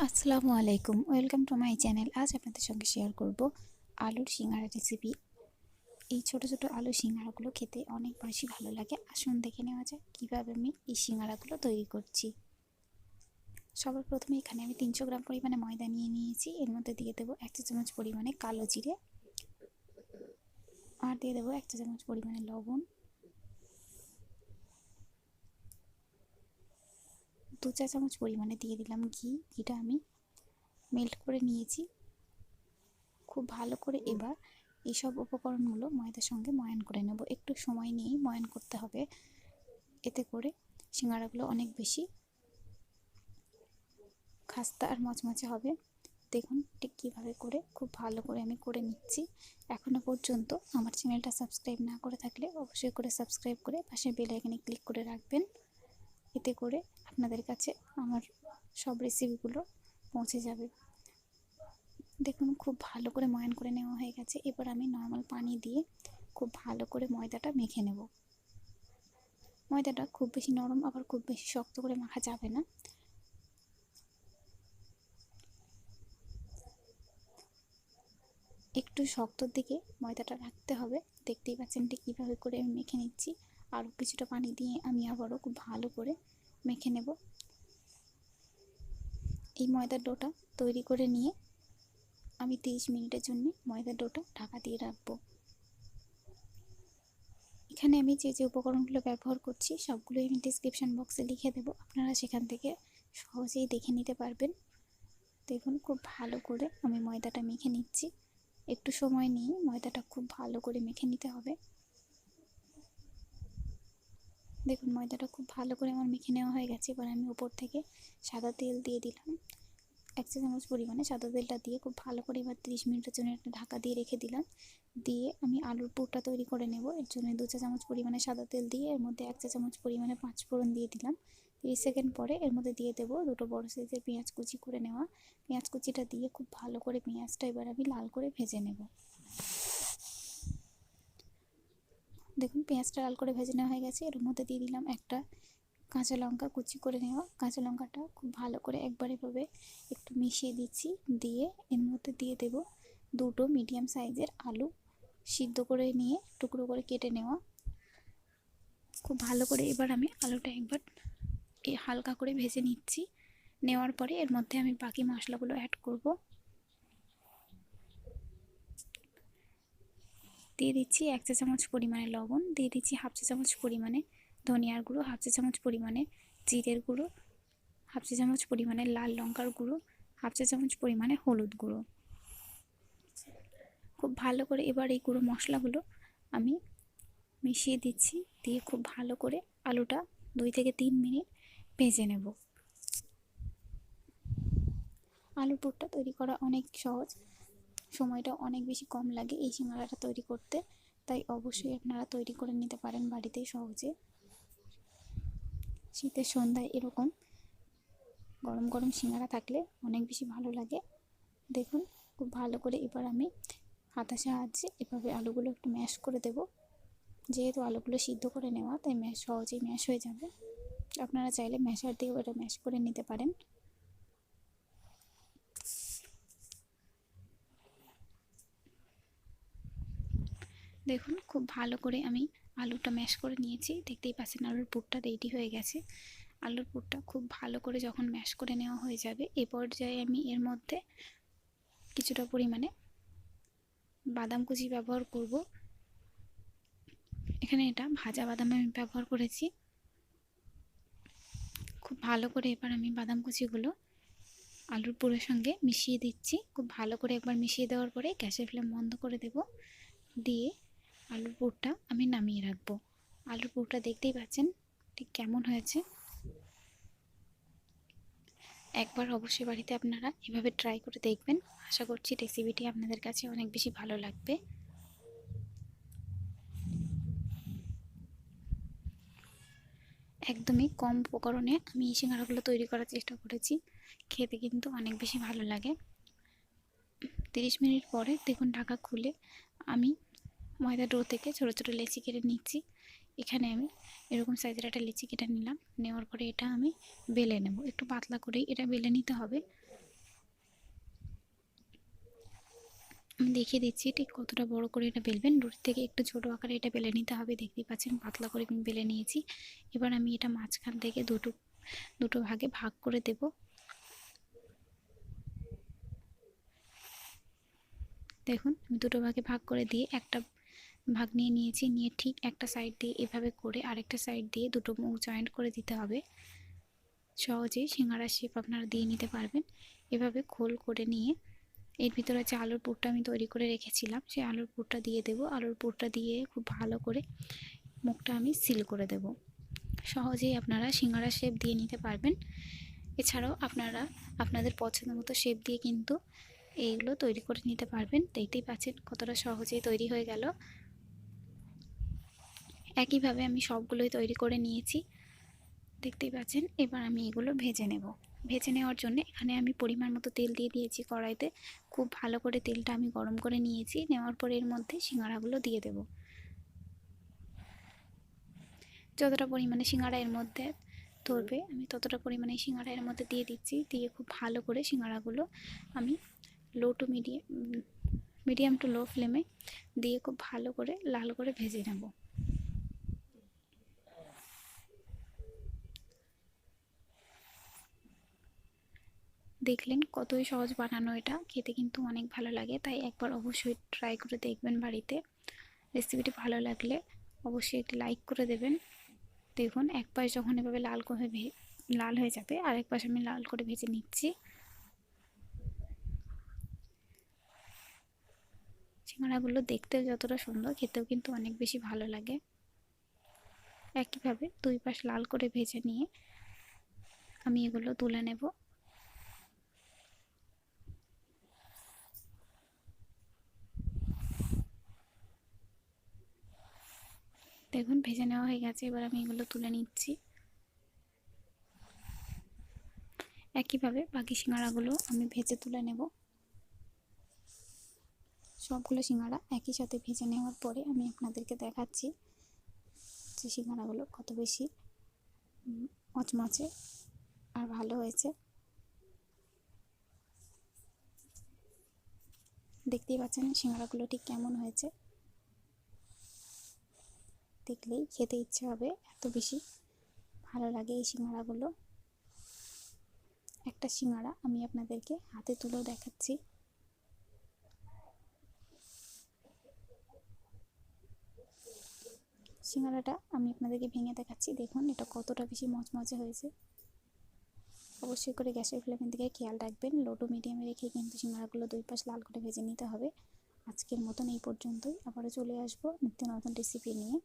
আসসালামু আলাইকুম, welcome to my channel. আজ আপনাদের সঙ্গে শেয়ার করব আলুর সিঙ্গারা রেসিপি। এই ছোট ছোট আলুর সিঙ্গারাগুলো খেতে অনেক বেশি ভালো লাগে। আসুন দেখে নেওয়া যাক কীভাবে আমি এই সিঙ্গারাগুলো তৈরি করছি। সবার প্রথমে এখানে আমি 300 গ্রাম পরিমাণে ময়দা নিয়ে নিয়েছি। এর মধ্যে দিয়ে দেবো 1 চা চামচ পরিমাণে কালো জিরে, আর দিয়ে দেবো 1 চা চামচ পরিমাণে লবণ, 2 চা চামচ পরিমাণে দিয়ে দিলাম ঘিটা আমি মেল্ট করে নিয়েছি। খুব ভালো করে এবার এইসব উপকরণগুলো ময়দার সঙ্গে ময়ান করে নেব। একটু সময় নিয়েই ময়ান করতে হবে, এতে করে সিঙ্গারাগুলো অনেক বেশি খাস্তা আর মচমচে হবে। দেখুন ঠিক কীভাবে করে খুব ভালো করে আমি করে নিচ্ছি। এখনও পর্যন্ত আমার চ্যানেলটা সাবস্ক্রাইব না করে থাকলে অবশ্যই করে সাবস্ক্রাইব করে পাশের বেল আইকনে ক্লিক করে রাখবেন। এতে করে আপনাদের কাছে আমার সব রেসিপিগুলো পৌঁছে যাবে। দেখুন খুব ভালো করে ময়ান করে নেওয়া হয়ে গেছে। এবার আমি নর্মাল পানি দিয়ে খুব ভালো করে ময়দাটা মেখে নেব। ময়দাটা খুব বেশি নরম আবার খুব বেশি শক্ত করে মাখা যাবে না। একটু শক্তর দিকে ময়দাটা রাখতে হবে। দেখতেই পাচ্ছেন ঠিক কীভাবে করে আমি মেখে নিচ্ছি। আরও কিছুটা পানি দিয়ে আমি আবারও খুব ভালো করে মেখে নেব। এই ময়দার ডোটা তৈরি করে নিয়ে আমি 30 মিনিটের জন্য ময়দার ডোটা ঢাকা দিয়ে রাখবো। এখানে আমি যে যে উপকরণগুলো ব্যবহার করছি সবগুলোই আমি ডিসক্রিপশান বক্সে লিখে দেবো, আপনারা সেখান থেকে সহজেই দেখে নিতে পারবেন। দেখুন খুব ভালো করে আমি ময়দাটা মেখে নিচ্ছি। একটু সময় নিয়ে ময়দাটা খুব ভালো করে মেখে নিতে হবে। দেখুন ময়দাটা খুব ভালো করে আমার মেখে নেওয়া হয়ে গেছে। এবার আমি উপর থেকে সাদা তেল দিয়ে দিলাম। 1 চা চামচ পরিমাণে সাদা তেলটা দিয়ে খুব ভালো করে এবার 30 মিনিটের জন্য একটা ঢাকা দিয়ে রেখে দিলাম। দিয়ে আমি আলুর পুরটা তৈরি করে নেব। এর জন্য 2 চা চামচ পরিমাণে সাদা তেল দিয়ে এর মধ্যে 1 চা চামচ পরিমাণে 5 ফোড়ন দিয়ে দিলাম। 30 সেকেন্ড পরে এর মধ্যে দিয়ে দেবো 2টো বড় সাইজের পেঁয়াজ কুচি করে নেওয়া। পেঁয়াজ কুচিটা দিয়ে খুব ভালো করে পেঁয়াজটা এবার আমি লাল করে ভেজে নেব। দেখুন পেঁয়াজটা লাল করে ভেজে নেওয়া হয়ে গেছে। এর মধ্যে দিয়ে দিলাম একটা কাঁচা লঙ্কা কুচি করে নেওয়া। কাঁচা লঙ্কাটা খুব ভালো করে একবার এভাবে একটু মিশিয়ে দিচ্ছি। দিয়ে এর মধ্যে দিয়ে দেব 2টো মিডিয়াম সাইজের আলু সিদ্ধ করে নিয়ে টুকরো করে কেটে নেওয়া। খুব ভালো করে এবার আমি আলুটা একবার হালকা করে ভেজে নিচ্ছি। নেওয়ার পরে এর মধ্যে আমি বাকি মশলাগুলো অ্যাড করব। দিয়ে দিচ্ছি 1 চা চামচ পরিমাণে লবণ, দিয়ে দিচ্ছি 1/2 চা চামচ পরিমাণে ধনিয়ার গুঁড়ো, 1/2 চা চামচ পরিমাণে জিরের গুঁড়ো, 1/2 চা চামচ পরিমাণে লাল লঙ্কার গুঁড়ো, 1/2 চা চামচ পরিমাণে হলুদ গুঁড়ো। খুব ভালো করে এবার এই গুঁড়ো মশলাগুলো আমি মিশিয়ে দিচ্ছি। দিয়ে খুব ভালো করে আলুটা 2 থেকে 3 মিনিট ভেজে নেব। আলুর পুরটা তৈরি করা অনেক সহজ, সময়টা অনেক বেশি কম লাগে এই সিঙ্গারাটা তৈরি করতে। তাই অবশ্যই আপনারা তৈরি করে নিতে পারেন বাড়িতে সহজে। শীতের সন্ধ্যায় এরকম গরম গরম সিঙ্গারা থাকলে অনেক বেশি ভালো লাগে। দেখুন খুব ভালো করে এবার আমি হাতার সাহায্যে এভাবে আলুগুলো একটু ম্যাশ করে দেব। যেহেতু আলুগুলো সিদ্ধ করে নেওয়া তাই সহজেই ম্যাশ হয়ে যাবে। আপনারা চাইলে ম্যাশার দিয়েও এটা ম্যাশ করে নিতে পারেন। দেখুন খুব ভালো করে আমি আলুটা ম্যাশ করে নিয়েছি। দেখতেই পাচ্ছেন আলুর পুরটা রেডি হয়ে গেছে। আলুর পুরটা খুব ভালো করে যখন ম্যাশ করে নেওয়া হয়ে যাবে এ পর্যায়ে আমি এর মধ্যে কিছুটা পরিমাণে বাদাম কুচি ব্যবহার করব। এখানে এটা ভাজা বাদাম আমি ব্যবহার করেছি। খুব ভালো করে এবার আমি বাদাম কুচিগুলো আলুর পুরের সঙ্গে মিশিয়ে দিচ্ছি। খুব ভালো করে একবার মিশিয়ে দেওয়ার পরে গ্যাসের ফ্লেম বন্ধ করে দেব। দিয়ে আলুর পুরটা আমি নামিয়ে রাখবো। আলুর পুরটা দেখতেই পাচ্ছেন ঠিক কেমন হয়েছে। একবার অবশ্যই বাড়িতে আপনারা এভাবে ট্রাই করে দেখবেন। আশা করছি রেসিপিটি আপনাদের কাছে অনেক বেশি ভালো লাগবে। একদমই কম উপকরণে আমি এই সিঙ্গারাগুলো তৈরি করার চেষ্টা করেছি। খেতে কিন্তু অনেক বেশি ভালো লাগে। 30 মিনিট পরে দেখুন ঢাকা খুলে আমি ময়দা ডো থেকে ছোটো ছোটো লেচি কেটে নিচ্ছি। এখানে আমি এরকম সাইজের একটা লেচি কেটে নিলাম। নেওয়ার পরে এটা আমি বেলে নেব। একটু পাতলা করেই এটা বেলে নিতে হবে। আমি দেখিয়ে দিচ্ছি ঠিক কতটা বড় করে এটা বেলবেন। রুটির থেকে একটু ছোট আকারে এটা বেলে নিতে হবে। দেখতেই পাচ্ছেন পাতলা করে আমি বেলে নিয়েছি। এবার আমি এটা মাঝখান থেকে দুটো ভাগে ভাগ করে দেব। দেখুন আমি দুটো ভাগে ভাগ করে দিয়ে একটা ভাগ নিয়ে নিয়েছি। নিয়ে ঠিক একটা সাইড দিয়ে এভাবে করে আরেকটা সাইড দিয়ে দুটো মুখ জয়েন্ট করে দিতে হবে। সহজেই সিঙ্গারার শেপ আপনারা দিয়ে নিতে পারবেন। এভাবে খোল করে নিয়ে এর ভিতরে যে আলুর পুরটা আমি তৈরি করে রেখেছিলাম সেই আলুর পুরটা দিয়ে দেব। আলুর পুরটা দিয়ে খুব ভালো করে মুখটা আমি সিল করে দেব। সহজেই আপনারা সিঙ্গারার শেপ দিয়ে নিতে পারবেন। এছাড়াও আপনারা আপনাদের পছন্দ মতো শেপ দিয়ে কিন্তু এইগুলো তৈরি করে নিতে পারবেন। দেখতেই পাচ্ছেন কতটা সহজেই তৈরি হয়ে গেল। একইভাবে আমি সবগুলোই তৈরি করে নিয়েছি, দেখতেই পাচ্ছেন। এবার আমি এগুলো ভেজে নেব। ভেজে নেওয়ার জন্য এখানে আমি পরিমাণ মতো তেল দিয়ে দিয়েছি কড়াইতে। খুব ভালো করে তেলটা আমি গরম করে নিয়েছি। নেওয়ার পর এর মধ্যে সিঙ্গারাগুলো দিয়ে দেব। যতটা পরিমাণে সিঙ্গারা এর মধ্যে ধরবে আমি ততটা পরিমাণে সিঙ্গারা এর মধ্যে দিয়ে দিচ্ছি। দিয়ে খুব ভালো করে সিঙ্গারাগুলো আমি মিডিয়াম টু লো ফ্লেমে দিয়ে খুব ভালো করে লাল করে ভেজে নেব। দেখলেন কতই সহজ বানানো, এটা খেতে কিন্তু অনেক ভালো লাগে। তাই একবার অবশ্যই ট্রাই করে দেখবেন বাড়িতে। রেসিপিটি ভালো লাগলে অবশ্যই একটি লাইক করে দেবেন। দেখুন এক পাশ যখন এভাবে লাল হয়ে যাবে আরেক পাশ আমি লাল করে ভেজে নিচ্ছি। সিঙ্গারাগুলো দেখতেও যতটা সুন্দর খেতেও কিন্তু অনেক বেশি ভালো লাগে। একইভাবে দুই পাশ লাল করে ভেজে নিয়ে আমি এগুলো তুলে নেব। দেখুন ভেজে নেওয়া হয়ে গেছে। এবার আমি এগুলো তুলে নিচ্ছি। একইভাবে বাকি সিঙ্গারাগুলো আমি ভেজে তুলে নেব। সবগুলো সিঙ্গারা একই সাথে ভেজে নেওয়ার পরে আমি আপনাদেরকে দেখাচ্ছি যে সিঙ্গারাগুলো কত বেশি মচমচে আর ভালো হয়েছে। দেখতেই পাচ্ছেন সিঙ্গারাগুলো ঠিক কেমন হয়েছে। দেখলেই খেতে ইচ্ছে হবে, এত বেশি ভালো লাগে এই সিঙ্গারাগুলো। একটা সিঙ্গারা আমি আপনাদেরকে হাতে তুলেও দেখাচ্ছি। সিঙ্গারাটা আমি আপনাদেরকে ভেঙে দেখাচ্ছি। দেখুন এটা কতটা বেশি মচমচে হয়েছে। অবশ্যই করে গ্যাসের ফ্লেমের দিকে খেয়াল রাখবেন। লো টু মিডিয়ামে রেখে কিন্তু সিঙ্গারাগুলো দুই পাশ লাল করে ভেজে নিতে হবে। আজকের মতন এই পর্যন্তই। আবারও চলে আসবো নিত্য নতুন রেসিপি নিয়ে।